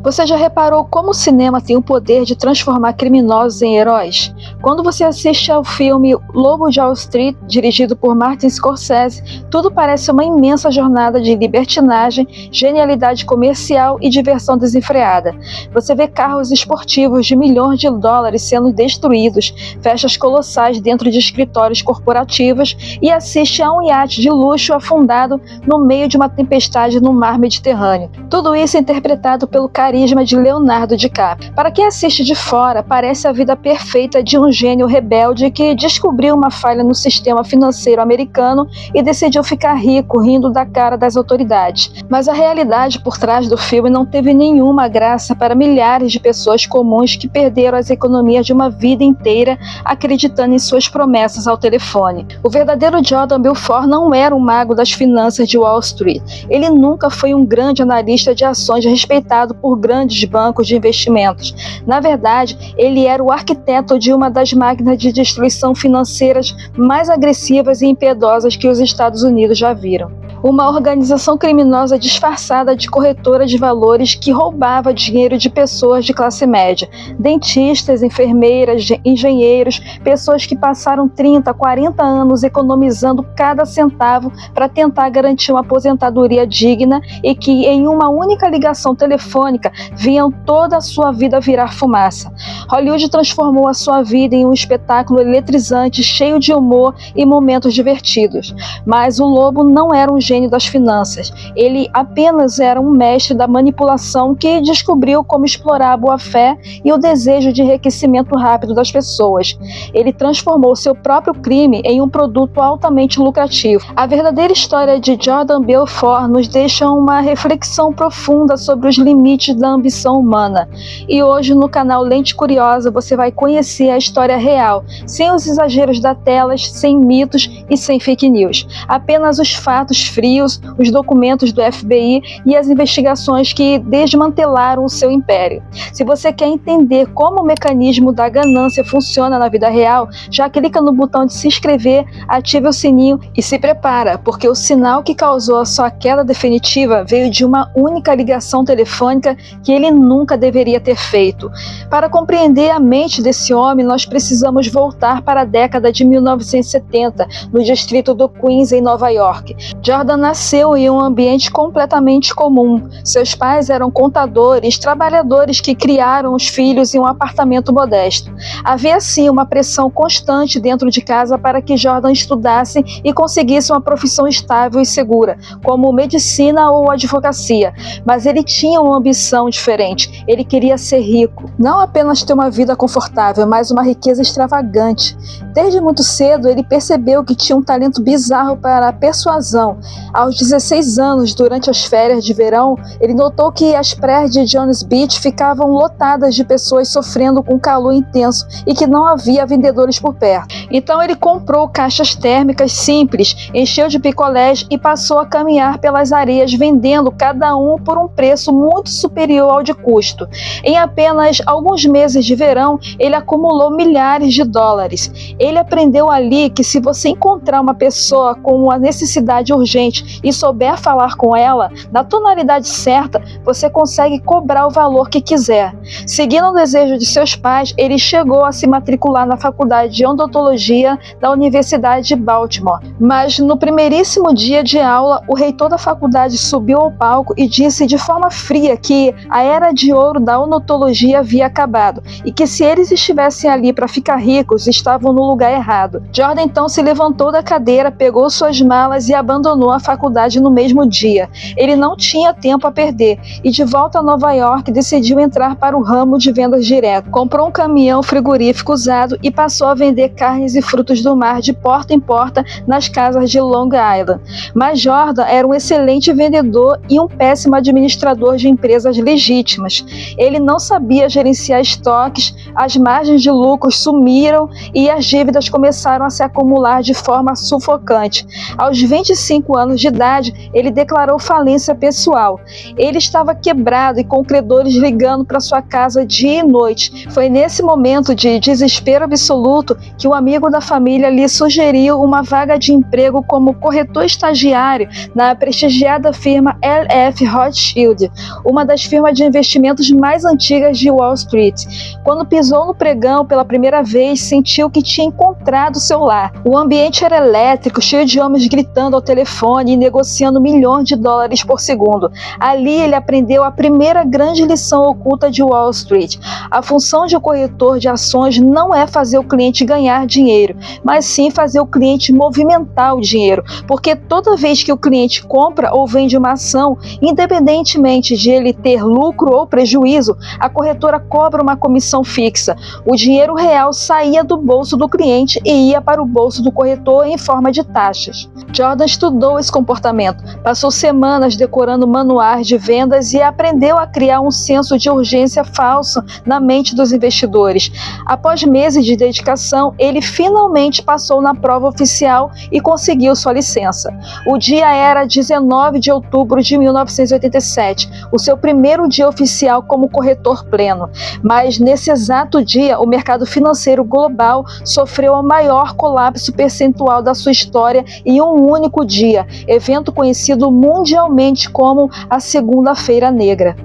Você já reparou como o cinema tem o poder de transformar criminosos em heróis? Quando você assiste ao filme Lobo de Wall Street, dirigido por Martin Scorsese, tudo parece uma imensa jornada de libertinagem, genialidade comercial e diversão desenfreada. Você vê carros esportivos de milhões de dólares sendo destruídos, festas colossais dentro de escritórios corporativos e assiste a um iate de luxo afundado no meio de uma tempestade no mar Mediterrâneo. Tudo isso é interpretado pelo carisma de Leonardo DiCaprio. Para quem assiste de fora, parece a vida perfeita de um gênio rebelde que descobriu uma falha no sistema financeiro americano e decidiu ficar rico rindo da cara das autoridades. Mas a realidade por trás do filme não teve nenhuma graça para milhares de pessoas comuns que perderam as economias de uma vida inteira acreditando em suas promessas ao telefone. O verdadeiro Jordan Belfort não era um mago das finanças de Wall Street. Ele nunca foi um grande analista de ações respeitado por grandes bancos de investimentos. Na verdade, ele era o arquiteto de uma das máquinas de destruição financeiras mais agressivas e impiedosas que os Estados Unidos já viram. Uma organização criminosa disfarçada de corretora de valores que roubava dinheiro de pessoas de classe média, dentistas, enfermeiras, engenheiros, pessoas que passaram 30, 40 anos economizando cada centavo para tentar garantir uma aposentadoria digna e que em uma única ligação telefônica viam toda a sua vida virar fumaça. Hollywood transformou a sua vida em um espetáculo eletrizante, cheio de humor e momentos divertidos. Mas o Lobo não era um gênio das finanças. Ele apenas era um mestre da manipulação que descobriu como explorar a boa-fé e o desejo de enriquecimento rápido das pessoas. Ele transformou seu próprio crime em um produto altamente lucrativo. A verdadeira história de Jordan Belfort nos deixa uma reflexão profunda sobre os limites da ambição humana. E hoje no canal Lente Curiosa você vai conhecer a história real, sem os exageros da telas, sem mitos e sem fake news. Apenas os fatos frios, os documentos do FBI e as investigações que desmantelaram o seu império. Se você quer entender como o mecanismo da ganância funciona na vida real, já clica no botão de se inscrever, ative o sininho e se prepara, porque o sinal que causou a sua queda definitiva veio de uma única ligação telefônica que ele nunca deveria ter feito. Para compreender a mente desse homem, nós precisamos voltar para a década de 1970, no distrito do Queens, em Nova York. Jordan nasceu em um ambiente completamente comum. Seus pais eram contadores, trabalhadores que criaram os filhos em um apartamento modesto. Havia, sim, uma pressão constante dentro de casa para que Jordan estudasse e conseguisse uma profissão estável e segura, como medicina ou advocacia. Mas ele tinha uma ambição diferente. Ele queria ser rico. Não apenas ter uma vida confortável, mas uma riqueza extravagante. Desde muito cedo, ele percebeu que tinha um talento bizarro para a persuasão. Aos 16 anos, durante as férias de verão, ele notou que as praias de Jones Beach ficavam lotadas de pessoas sofrendo com calor intenso e que não havia vendedores por perto. Então ele comprou caixas térmicas simples, encheu de picolés e passou a caminhar pelas areias vendendo cada um por um preço muito superior ao de custo. Em apenas alguns meses de verão, ele acumulou milhares de dólares. Ele aprendeu ali que se você encontrar uma pessoa com uma necessidade urgente e souber falar com ela, na tonalidade certa, você consegue cobrar o valor que quiser. Seguindo o desejo de seus pais, ele chegou a se matricular na faculdade de odontologia da Universidade de Baltimore. Mas no primeiríssimo dia de aula, o reitor da faculdade subiu ao palco e disse de forma fria que a era de ouro da odontologia havia acabado e que se eles estivessem ali para ficar ricos, estavam no lugar errado. Jordan então se levantou da cadeira, pegou suas malas e abandonou a faculdade no mesmo dia. Ele não tinha tempo a perder e de volta a Nova York decidiu entrar para o ramo de vendas direto. Comprou um caminhão frigorífico usado e passou a vender carnes e frutos do mar de porta em porta nas casas de Long Island. Mas Jordan era um excelente vendedor e um péssimo administrador de empresas legítimas. Ele não sabia gerenciar estoques, as margens de lucro sumiram e as dívidas começaram a se acumular de forma sufocante. Aos 25 anos de idade, ele declarou falência pessoal. Ele estava quebrado e com credores ligando para sua casa dia e noite. Foi nesse momento de desespero absoluto que um amigo da família lhe sugeriu uma vaga de emprego como corretor estagiário na prestigiada firma L.F. Rothschild, uma das firmas de investimentos mais antigas de Wall Street. Quando pisou no pregão pela primeira vez, sentiu que tinha encontrado seu lar. O ambiente era elétrico, cheio de homens gritando ao telefone e negociando milhões de dólares por segundo. Ali ele aprendeu a primeira grande lição oculta de Wall Street. A função de um corretor de ações não é fazer o cliente ganhar dinheiro, mas sim fazer o cliente movimentar o dinheiro, porque toda vez que o cliente compra ou vende uma ação, independentemente de ele ter lucro ou prejuízo, a corretora cobra uma comissão fixa. O dinheiro real saía do bolso do cliente e ia para o bolso do corretor em forma de taxas. Jordan estudou esse comportamento, passou semanas decorando manuais de vendas e aprendeu a criar um senso de urgência falso na mente dos investidores. Após meses de dedicação, ele finalmente passou na prova oficial e conseguiu sua licença. O dia era 19 de outubro de 1987, o seu primeiro dia oficial como corretor pleno. Mas nesse exato dia, o mercado financeiro global sofreu o maior colapso percentual da sua história em um único dia, evento conhecido mundialmente como a Segunda-feira Negra.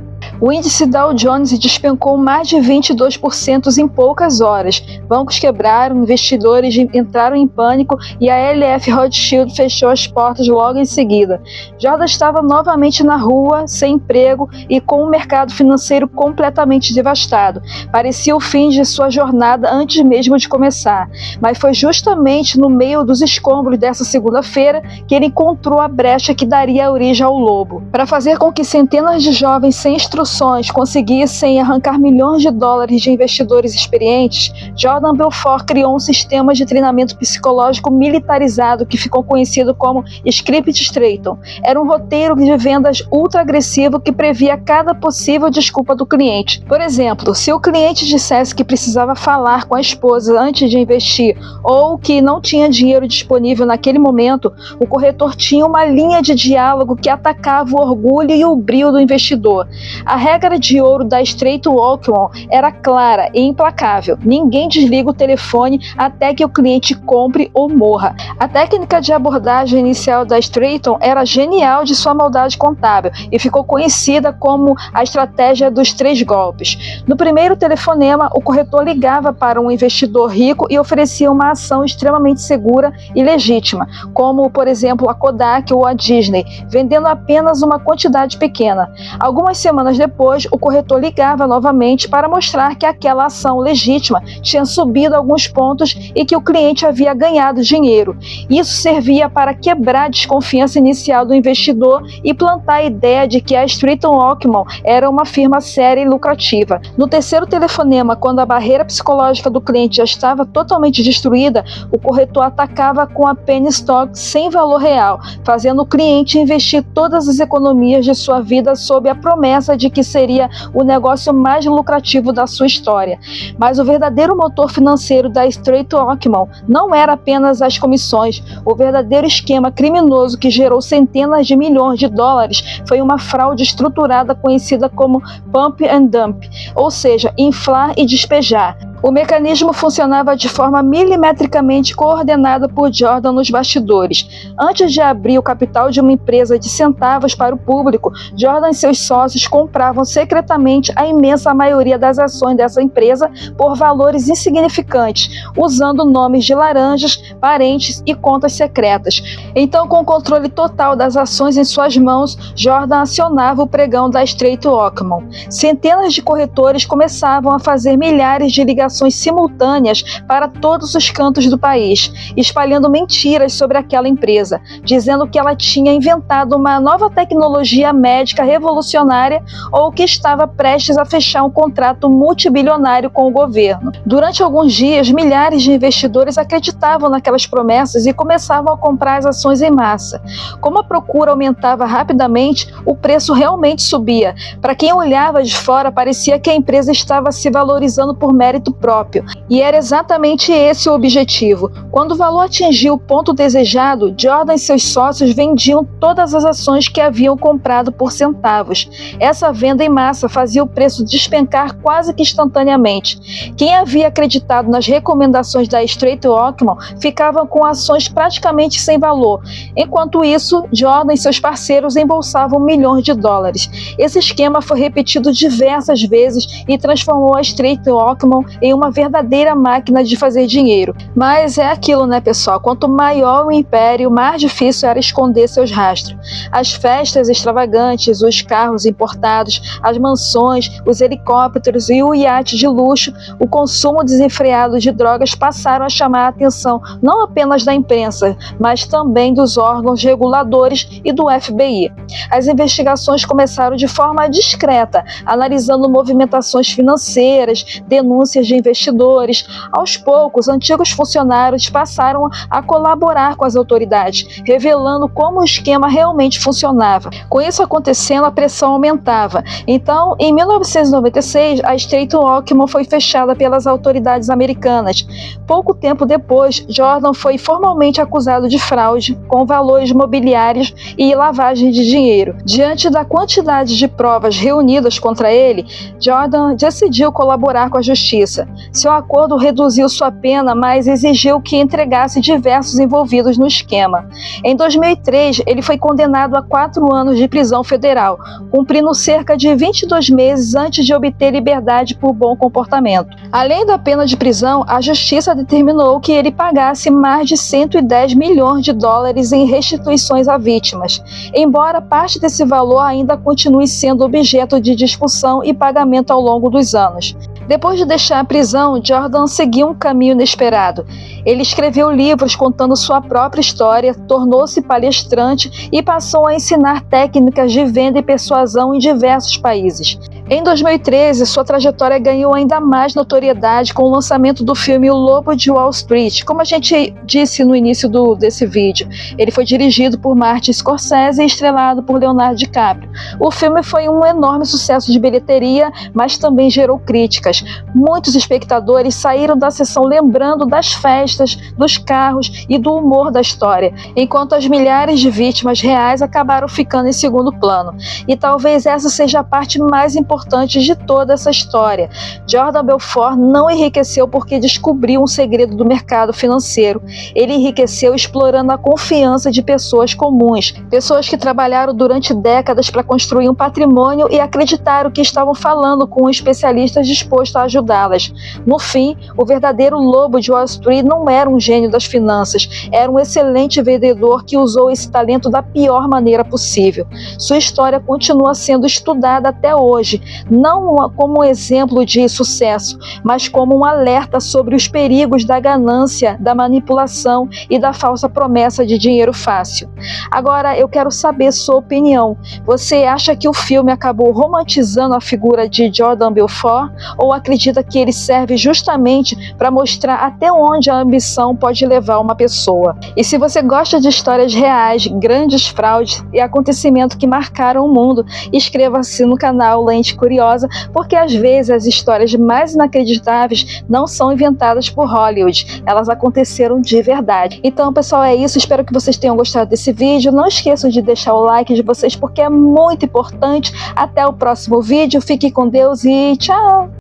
O índice Dow Jones despencou mais de 22% em poucas horas. Bancos quebraram, investidores entraram em pânico e a L.F. Rothschild fechou as portas logo em seguida. Jordan estava novamente na rua, sem emprego e com o mercado financeiro completamente devastado. Parecia o fim de sua jornada antes mesmo de começar. Mas foi justamente no meio dos escombros dessa segunda-feira que ele encontrou a brecha que daria origem ao lobo. Para fazer com que centenas de jovens sem instruções conseguissem arrancar milhões de dólares de investidores experientes, Jordan Belfort criou um sistema de treinamento psicológico militarizado que ficou conhecido como Script Straighton. Era um roteiro de vendas ultra agressivo que previa cada possível desculpa do cliente. Por exemplo, se o cliente dissesse que precisava falar com a esposa antes de investir ou que não tinha dinheiro disponível naquele momento, o corretor tinha uma linha de diálogo que atacava o orgulho e o brio do investidor. A regra de ouro da Straight-Oakmont era clara e implacável. Ninguém desliga o telefone até que o cliente compre ou morra. A técnica de abordagem inicial da Straighton era genial de sua maldade contábil e ficou conhecida como a estratégia dos 3 golpes. No primeiro telefonema, o corretor ligava para um investidor rico e oferecia uma ação extremamente segura e legítima, como, por exemplo, a Kodak ou a Disney, vendendo apenas uma quantidade pequena. Algumas semanas depois, o corretor ligava novamente para mostrar que aquela ação legítima tinha subido alguns pontos e que o cliente havia ganhado dinheiro. Isso servia para quebrar a desconfiança inicial do investidor e plantar a ideia de que a Straight-Oakmont era uma firma séria e lucrativa. No terceiro telefonema, quando a barreira psicológica do cliente já estava totalmente destruída, o corretor atacava com a penny stock sem valor real, fazendo o cliente investir todas as economias de sua vida sob a promessa de que seria o negócio mais lucrativo da sua história. Mas o verdadeiro motor financeiro da Straight-Oakmont não era apenas as comissões. O verdadeiro esquema criminoso que gerou centenas de milhões de dólares foi uma fraude estruturada conhecida como pump and dump, ou seja, inflar e despejar. O mecanismo funcionava de forma milimetricamente coordenada por Jordan nos bastidores. Antes de abrir o capital de uma empresa de centavos para o público, Jordan e seus sócios compravam secretamente a imensa maioria das ações dessa empresa por valores insignificantes, usando nomes de laranjas, parentes e contas secretas. Então, com o controle total das ações em suas mãos, Jordan acionava o pregão da Straight-Oakmont. Centenas de corretores começavam a fazer milhares de ligações simultâneas para todos os cantos do país, espalhando mentiras sobre aquela empresa, dizendo que ela tinha inventado uma nova tecnologia médica revolucionária ou que estava prestes a fechar um contrato multibilionário com o governo. Durante alguns dias, milhares de investidores acreditavam naquelas promessas e começavam a comprar as ações em massa. Como a procura aumentava rapidamente, o preço realmente subia. Para quem olhava de fora, parecia que a empresa estava se valorizando por mérito próprio. próprio. E era exatamente esse o objetivo. Quando o valor atingiu o ponto desejado, Jordan e seus sócios vendiam todas as ações que haviam comprado por centavos. Essa venda em massa fazia o preço despencar quase que instantaneamente. Quem havia acreditado nas recomendações da Strait Oakmont ficava com ações praticamente sem valor. Enquanto isso, Jordan e seus parceiros embolsavam milhões de dólares. Esse esquema foi repetido diversas vezes e transformou a Strait Oakmont em uma verdadeira máquina de fazer dinheiro. Mas é aquilo, né, pessoal? Quanto maior o império, mais difícil era esconder seus rastros. As festas extravagantes, os carros importados, as mansões, os helicópteros e o iate de luxo, o consumo desenfreado de drogas passaram a chamar a atenção não apenas da imprensa, mas também dos órgãos reguladores e do FBI. As investigações começaram de forma discreta, analisando movimentações financeiras, denúncias de investidores. Aos poucos, antigos funcionários passaram a colaborar com as autoridades, revelando como o esquema realmente funcionava. Com isso acontecendo, a pressão aumentava. Então, em 1996, a Strait Oakmont foi fechada pelas autoridades americanas. Pouco tempo depois, Jordan foi formalmente acusado de fraude com valores mobiliários e lavagem de dinheiro. Diante da quantidade de provas reunidas contra ele, Jordan decidiu colaborar com a justiça. Seu acordo reduziu sua pena, mas exigiu que entregasse diversos envolvidos no esquema. Em 2003, ele foi condenado a 4 anos de prisão federal, cumprindo cerca de 22 meses antes de obter liberdade por bom comportamento. Além da pena de prisão, a justiça determinou que ele pagasse mais de 110 milhões de dólares em restituições a vítimas, embora parte desse valor ainda continue sendo objeto de discussão e pagamento ao longo dos anos. Depois de deixar a prisão, Jordan seguiu um caminho inesperado. Ele escreveu livros contando sua própria história, tornou-se palestrante e passou a ensinar técnicas de venda e persuasão em diversos países. Em 2013, sua trajetória ganhou ainda mais notoriedade com o lançamento do filme O Lobo de Wall Street. Como a gente disse no início desse vídeo, ele foi dirigido por Martin Scorsese e estrelado por Leonardo DiCaprio. O filme foi um enorme sucesso de bilheteria, mas também gerou críticas. Muitos espectadores saíram da sessão lembrando das festas, dos carros e do humor da história, enquanto as milhares de vítimas reais acabaram ficando em segundo plano. E talvez essa seja a parte mais importante de toda essa história. Jordan Belfort não enriqueceu porque descobriu um segredo do mercado financeiro. Ele enriqueceu explorando a confiança de pessoas comuns, pessoas que trabalharam durante décadas para construir um patrimônio e acreditaram que estavam falando com um especialista disposto a ajudá-las. No fim, o verdadeiro lobo de Wall Street não era um gênio das finanças, era um excelente vendedor que usou esse talento da pior maneira possível. Sua história continua sendo estudada até hoje, não como um exemplo de sucesso, mas como um alerta sobre os perigos da ganância, da manipulação e da falsa promessa de dinheiro fácil. Agora, eu quero saber sua opinião. Você acha que o filme acabou romantizando a figura de Jordan Belfort ou acredita que ele serve justamente para mostrar até onde a ambição pode levar uma pessoa? E se você gosta de histórias reais, grandes fraudes e acontecimentos que marcaram o mundo, inscreva-se no canal Lente Curiosa, porque às vezes as histórias mais inacreditáveis não são inventadas por Hollywood, elas aconteceram de verdade. Então, pessoal, é isso, espero que vocês tenham gostado desse vídeo. Não esqueçam de deixar o like de vocês porque é muito importante. Até o próximo vídeo, fique com Deus e tchau!